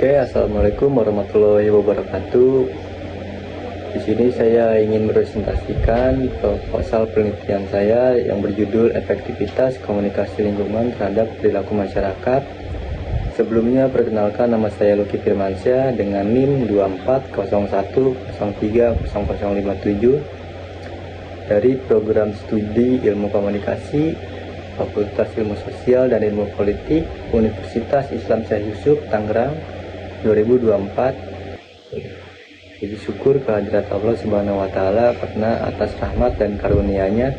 Oke, assalamualaikum warahmatullahi wabarakatuh. Di sini saya ingin mepresentasikan proposal penelitian saya yang berjudul Efektivitas Komunikasi Lingkungan Terhadap Perilaku Masyarakat. Sebelumnya, perkenalkan, nama saya Lucky Firmansyah dengan NIM 2401030057 dari Program Studi Ilmu Komunikasi Fakultas Ilmu Sosial dan Ilmu Politik Universitas Islam Syekh Yusuf, Tangerang 2024. Jadi syukur kehadirat Allah Subhanahu wa Ta'ala karena atas rahmat dan karunia-Nya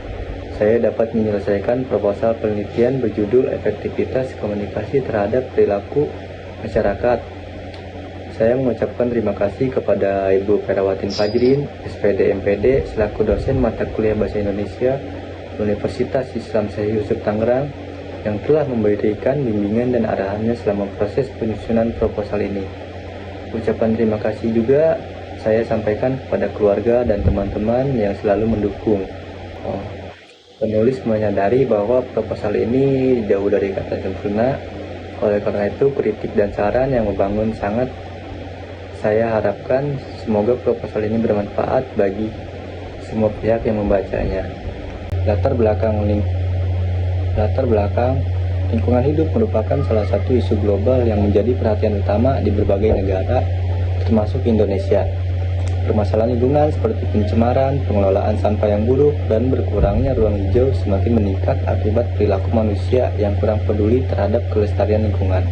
saya dapat menyelesaikan proposal penelitian berjudul Efektivitas Komunikasi Terhadap Perilaku Masyarakat. Saya mengucapkan terima kasih kepada Ibu Perawatin Fajrin, SPD MPD, selaku dosen mata kuliah Bahasa Indonesia Universitas Islam Syekh Yusuf Tangerang yang telah memberikan bimbingan dan arahannya selama proses penyusunan proposal ini. Ucapan terima kasih juga saya sampaikan kepada keluarga dan teman-teman yang selalu mendukung. Penulis menyadari bahwa proposal ini jauh dari kata sempurna, oleh karena itu kritik dan saran yang membangun sangat saya harapkan semoga proposal ini bermanfaat bagi semua pihak yang membacanya. Latar belakang lingkungan hidup merupakan salah satu isu global yang menjadi perhatian utama di berbagai negara, termasuk Indonesia. Permasalahan lingkungan seperti pencemaran, pengelolaan sampah yang buruk, dan berkurangnya ruang hijau semakin meningkat akibat perilaku manusia yang kurang peduli terhadap kelestarian lingkungan.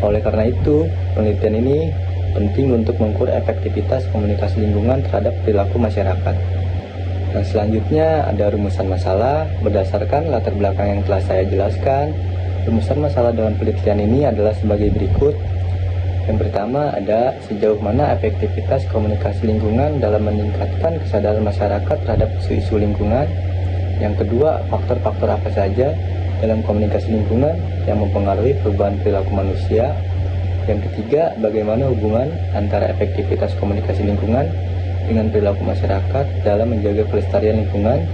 Oleh karena itu, penelitian ini penting untuk mengukur efektivitas komunikasi lingkungan terhadap perilaku masyarakat. Dan selanjutnya ada rumusan masalah. Berdasarkan latar belakang yang telah saya jelaskan, rumusan masalah dalam penelitian ini adalah sebagai berikut. Yang pertama ada sejauh mana efektivitas komunikasi lingkungan dalam meningkatkan kesadaran masyarakat terhadap isu-isu lingkungan. Yang kedua, faktor-faktor apa saja dalam komunikasi lingkungan yang mempengaruhi perubahan perilaku manusia. Yang ketiga, bagaimana hubungan antara efektivitas komunikasi lingkungan dengan perilaku masyarakat dalam menjaga kelestarian lingkungan.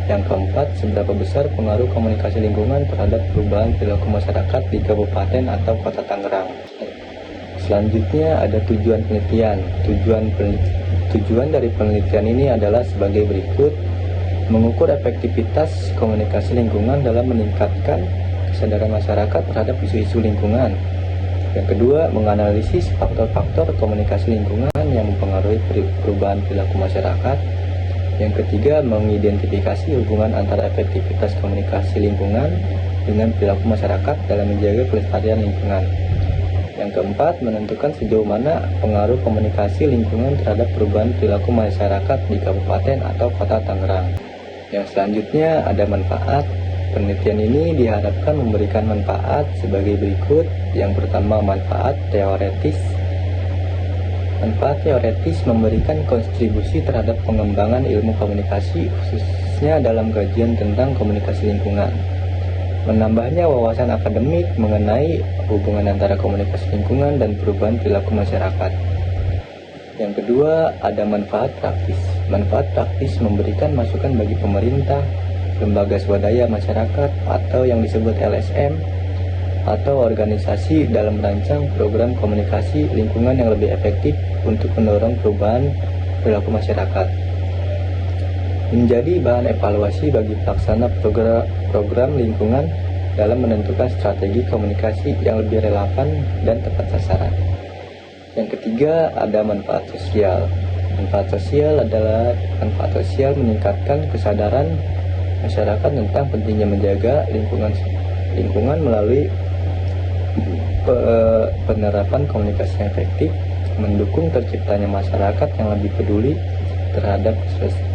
Yang keempat, seberapa besar pengaruh komunikasi lingkungan terhadap perubahan perilaku masyarakat di Kabupaten atau Kota Tangerang. Selanjutnya ada tujuan penelitian. Tujuan dari penelitian ini adalah sebagai berikut: mengukur efektivitas komunikasi lingkungan dalam meningkatkan kesadaran masyarakat terhadap isu-isu lingkungan. Yang kedua, menganalisis faktor-faktor komunikasi lingkungan yang mempengaruhi perubahan perilaku masyarakat. Yang ketiga, mengidentifikasi hubungan antara efektivitas komunikasi lingkungan dengan perilaku masyarakat dalam menjaga kelestarian lingkungan. Yang keempat, menentukan sejauh mana pengaruh komunikasi lingkungan terhadap perubahan perilaku masyarakat di Kabupaten atau Kota Tangerang. Yang selanjutnya ada manfaat. Penelitian ini diharapkan memberikan manfaat sebagai berikut. Yang pertama, manfaat teoretis. Manfaat teoretis memberikan kontribusi terhadap pengembangan ilmu komunikasi, khususnya dalam kajian tentang komunikasi lingkungan. Menambahnya wawasan akademik mengenai hubungan antara komunikasi lingkungan dan perubahan perilaku masyarakat. Yang kedua, ada manfaat praktis. Manfaat praktis memberikan masukan bagi pemerintah, lembaga swadaya masyarakat atau yang disebut LSM, atau organisasi dalam merancang program komunikasi lingkungan yang lebih efektif untuk mendorong perubahan perilaku masyarakat. Menjadi bahan evaluasi bagi pelaksana program lingkungan dalam menentukan strategi komunikasi yang lebih relevan dan tepat sasaran. Yang ketiga, ada manfaat sosial. Manfaat sosial adalah manfaat sosial meningkatkan kesadaran masyarakat tentang pentingnya menjaga lingkungan melalui penerapan komunikasi yang efektif, mendukung terciptanya masyarakat yang lebih peduli terhadap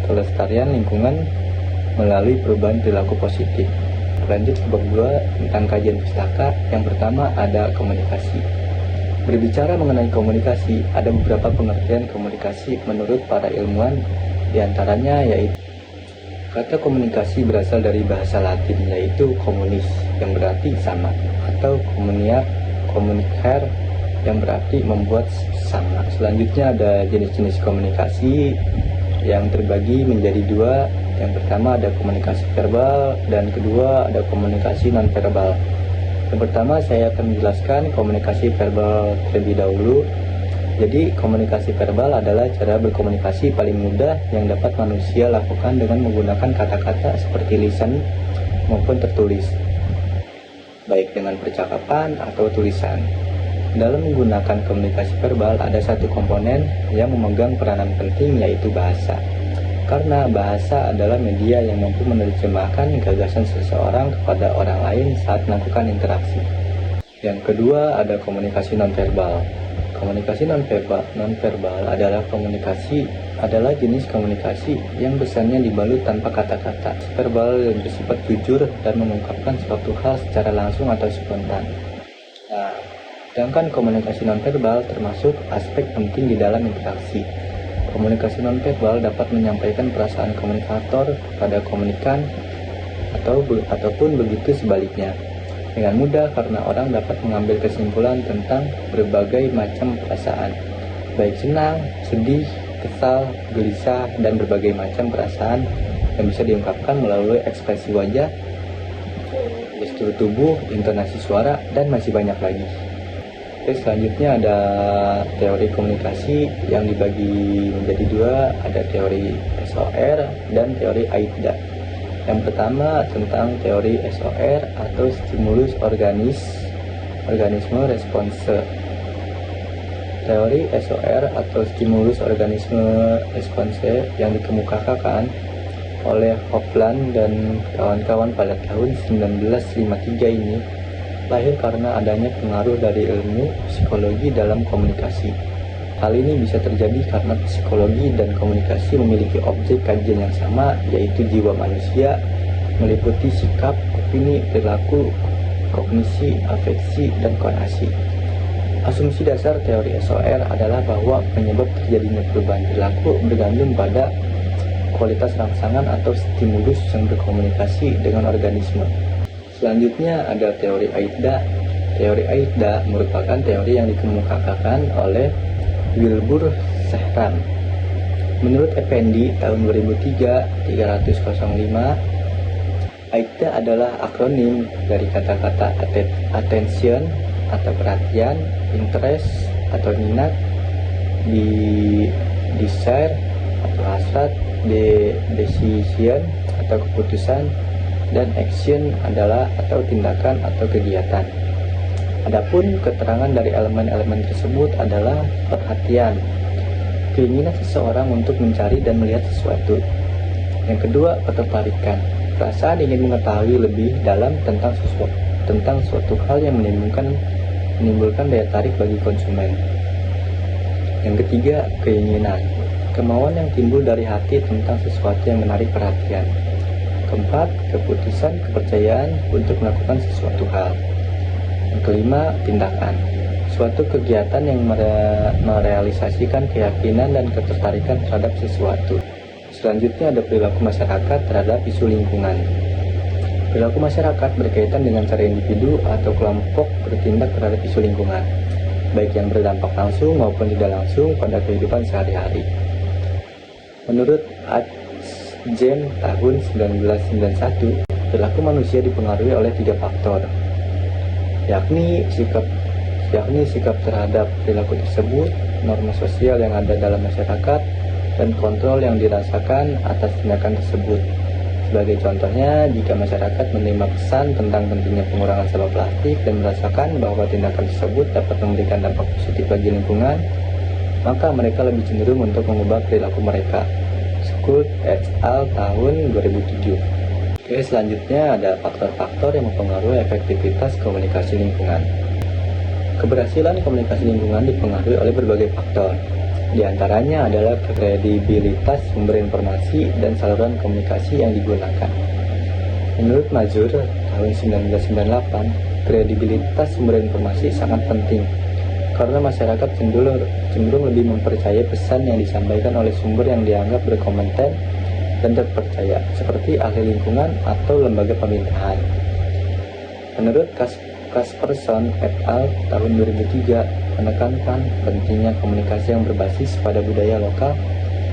kelestarian lingkungan melalui perubahan perilaku positif. Lanjut ke bab 2 tentang kajian pustaka. Yang pertama ada komunikasi. Berbicara mengenai komunikasi, ada beberapa pengertian komunikasi menurut para ilmuwan, diantaranya yaitu kata komunikasi berasal dari bahasa Latin yaitu communis yang berarti sama, atau communicare yang berarti membuat sama. Selanjutnya ada jenis-jenis komunikasi yang terbagi menjadi dua. Yang pertama ada komunikasi verbal dan kedua ada komunikasi non-verbal. Yang pertama, saya akan menjelaskan komunikasi verbal terlebih dahulu. Jadi, komunikasi verbal adalah cara berkomunikasi paling mudah yang dapat manusia lakukan dengan menggunakan kata-kata seperti lisan maupun tertulis, baik dengan percakapan atau tulisan. Dalam menggunakan komunikasi verbal, ada satu komponen yang memegang peranan penting, yaitu bahasa. Karena bahasa adalah media yang mampu menerjemahkan gagasan seseorang kepada orang lain saat melakukan interaksi. Yang kedua, ada komunikasi nonverbal. Komunikasi nonverbal adalah jenis komunikasi yang besarnya dibalut tanpa kata-kata. Verbal yang bersifat jujur dan mengungkapkan suatu hal secara langsung atau spontan. Nah, sedangkan komunikasi nonverbal termasuk aspek penting di dalam interaksi. Komunikasi nonverbal dapat menyampaikan perasaan komunikator kepada komunikan ataupun begitu sebaliknya dengan mudah, karena orang dapat mengambil kesimpulan tentang berbagai macam perasaan, baik senang, sedih, kesal, gelisah, dan berbagai macam perasaan yang bisa diungkapkan melalui ekspresi wajah, gestur tubuh, intonasi suara, dan masih banyak lagi. Oke, selanjutnya ada teori komunikasi yang dibagi menjadi dua, ada teori SOR dan teori AIDA. Yang pertama tentang teori SOR atau stimulus organisme response. Teori SOR atau stimulus organisme response yang dikemukakan oleh Hofland dan kawan-kawan pada tahun 1953 ini lahir karena adanya pengaruh dari ilmu psikologi dalam komunikasi. Hal ini bisa terjadi karena psikologi dan komunikasi memiliki objek kajian yang sama, yaitu jiwa manusia, meliputi sikap, opini, perilaku, kognisi, afeksi, dan konasi. Asumsi dasar teori SOR adalah bahwa penyebab terjadinya perubahan perilaku bergantung pada kualitas rangsangan atau stimulus yang berkomunikasi dengan organisme. Selanjutnya ada teori AIDA. Teori AIDA merupakan teori yang dikemukakan oleh Wilbur Sehram. Menurut Effendi tahun 2003-305, AIDA adalah akronim dari kata-kata attention atau perhatian, interest atau minat, desire atau hasrat, decision atau keputusan, dan action adalah atau tindakan atau kegiatan. Adapun keterangan dari elemen-elemen tersebut adalah perhatian, keinginan seseorang untuk mencari dan melihat sesuatu. Yang kedua, ketertarikan, perasaan ingin mengetahui lebih dalam tentang suatu hal yang menimbulkan daya tarik bagi konsumen. Yang ketiga, keinginan, kemauan yang timbul dari hati tentang sesuatu yang menarik perhatian. Keempat, keputusan, kepercayaan untuk melakukan sesuatu hal. Yang kelima, tindakan, suatu kegiatan yang merealisasikan keyakinan dan ketertarikan terhadap sesuatu. Selanjutnya ada perilaku masyarakat terhadap isu lingkungan. Perilaku masyarakat berkaitan dengan cara individu atau kelompok bertindak terhadap isu lingkungan, baik yang berdampak langsung maupun tidak langsung pada kehidupan sehari-hari. Menurut Jen tahun 1991, perilaku manusia dipengaruhi oleh 3 faktor, yakni sikap terhadap perilaku tersebut, norma sosial yang ada dalam masyarakat, dan kontrol yang dirasakan atas tindakan tersebut. Sebagai contohnya, jika masyarakat menerima pesan tentang pentingnya pengurangan sampah plastik dan merasakan bahwa tindakan tersebut dapat memberikan dampak positif bagi lingkungan, maka mereka lebih cenderung untuk mengubah perilaku mereka. Schultz et al. Tahun 2007. Oke, selanjutnya ada faktor-faktor yang mempengaruhi efektivitas komunikasi lingkungan. Keberhasilan komunikasi lingkungan dipengaruhi oleh berbagai faktor. Di antaranya adalah kredibilitas sumber informasi dan saluran komunikasi yang digunakan. Menurut Mazur tahun 1998, kredibilitas sumber informasi sangat penting karena masyarakat cenderung lebih mempercayai pesan yang disampaikan oleh sumber yang dianggap berkompeten dan terpercaya, seperti ahli lingkungan atau lembaga pemerintahan. Menurut Kasperson et al. Tahun 2003 menekankan pentingnya komunikasi yang berbasis pada budaya lokal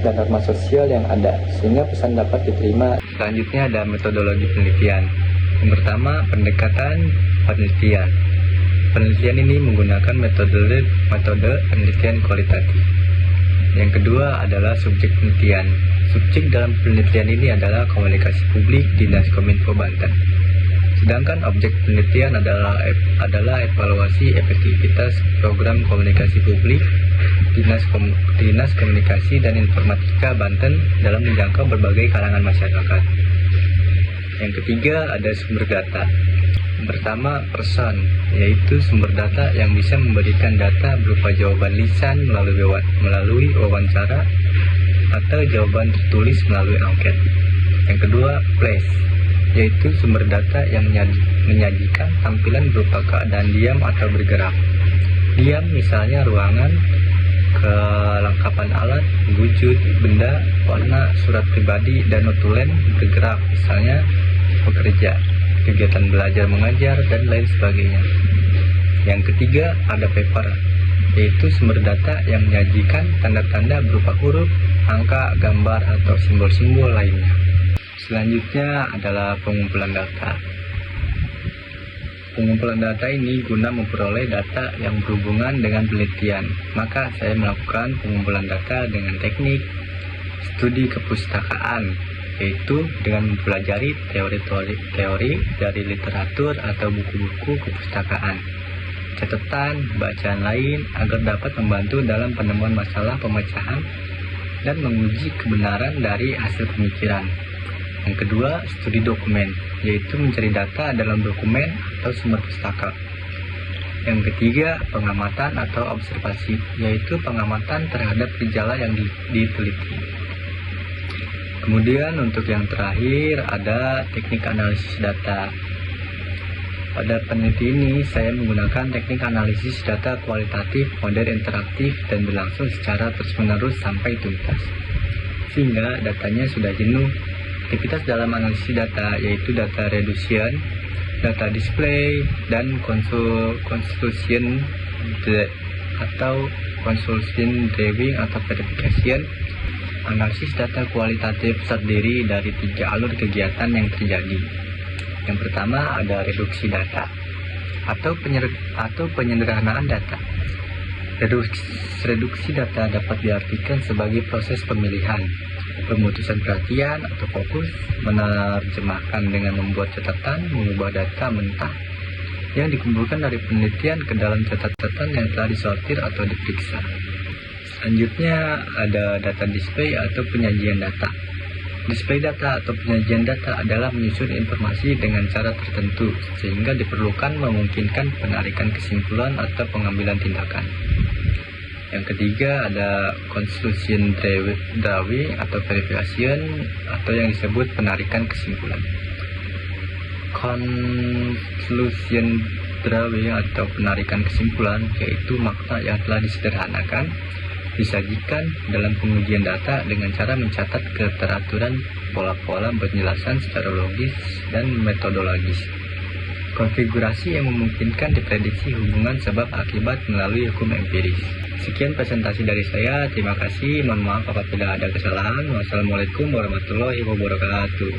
dan norma sosial yang ada, sehingga pesan dapat diterima. Selanjutnya ada metodologi penelitian. Yang pertama, pendekatan penelitian. Penelitian ini menggunakan metode penelitian kualitatif. Yang kedua adalah subjek penelitian. Subjek dalam penelitian ini adalah komunikasi publik Dinas Kominfo Banten. Sedangkan objek penelitian adalah evaluasi efektivitas program komunikasi publik Dinas Komunikasi dan Informatika Banten dalam menjangkau berbagai kalangan masyarakat. Yang ketiga ada sumber data. Pertama, person, yaitu sumber data yang bisa memberikan data berupa jawaban lisan melalui wawancara atau jawaban tertulis melalui angket. Yang kedua, place, yaitu sumber data yang menyajikan tampilan berupa keadaan diam atau bergerak. Diam misalnya ruangan, kelengkapan alat, wujud, benda, warna, surat pribadi, dan notulen. Bergerak misalnya pekerja, kegiatan belajar mengajar, dan lain sebagainya. Yang ketiga ada paper, yaitu sumber data yang menyajikan tanda-tanda berupa huruf, angka, gambar, atau simbol-simbol lainnya. Selanjutnya adalah pengumpulan data. Pengumpulan data ini guna memperoleh data yang berhubungan dengan penelitian. Maka saya melakukan pengumpulan data dengan teknik studi kepustakaan, yaitu dengan mempelajari teori dari literatur atau buku-buku kepustakaan, catatan, bacaan lain agar dapat membantu dalam penemuan masalah pemecahan dan menguji kebenaran dari hasil pemikiran. Yang kedua, studi dokumen, yaitu mencari data dalam dokumen atau sumber pustaka. Yang ketiga, pengamatan atau observasi, yaitu pengamatan terhadap gejala yang diteliti. Kemudian untuk yang terakhir ada teknik analisis data. Pada penelitian ini saya menggunakan teknik analisis data kualitatif, model interaktif, dan berlangsung secara terus-menerus sampai tuntas. Sehingga datanya sudah jenuh. Aktivitas dalam analisis data yaitu data reduction, data display, dan constitution atau constitution drawing atau verification. Analisis data kualitatif terdiri dari 3 alur kegiatan yang terjadi. Yang pertama ada reduksi data atau penyederhanaan data. Reduksi data dapat diartikan sebagai proses pemilihan, pemutusan perhatian atau fokus, menerjemahkan dengan membuat catatan, mengubah data mentah yang dikumpulkan dari penelitian ke dalam catatan yang telah disortir atau diperiksa. Selanjutnya ada data display atau penyajian data. Display data atau penyajian data adalah menyusun informasi dengan cara tertentu sehingga diperlukan memungkinkan penarikan kesimpulan atau pengambilan tindakan. Yang ketiga ada constitution drawing atau verification atau yang disebut penarikan kesimpulan. Conclusion drawing atau penarikan kesimpulan yaitu makna yang telah disederhanakan disajikan dalam pengujian data dengan cara mencatat keteraturan pola-pola penjelasan secara logis dan metodologis. Konfigurasi yang memungkinkan diprediksi hubungan sebab akibat melalui hukum empiris. Sekian presentasi dari saya, terima kasih, mohon maaf apabila ada kesalahan. Wassalamualaikum warahmatullahi wabarakatuh.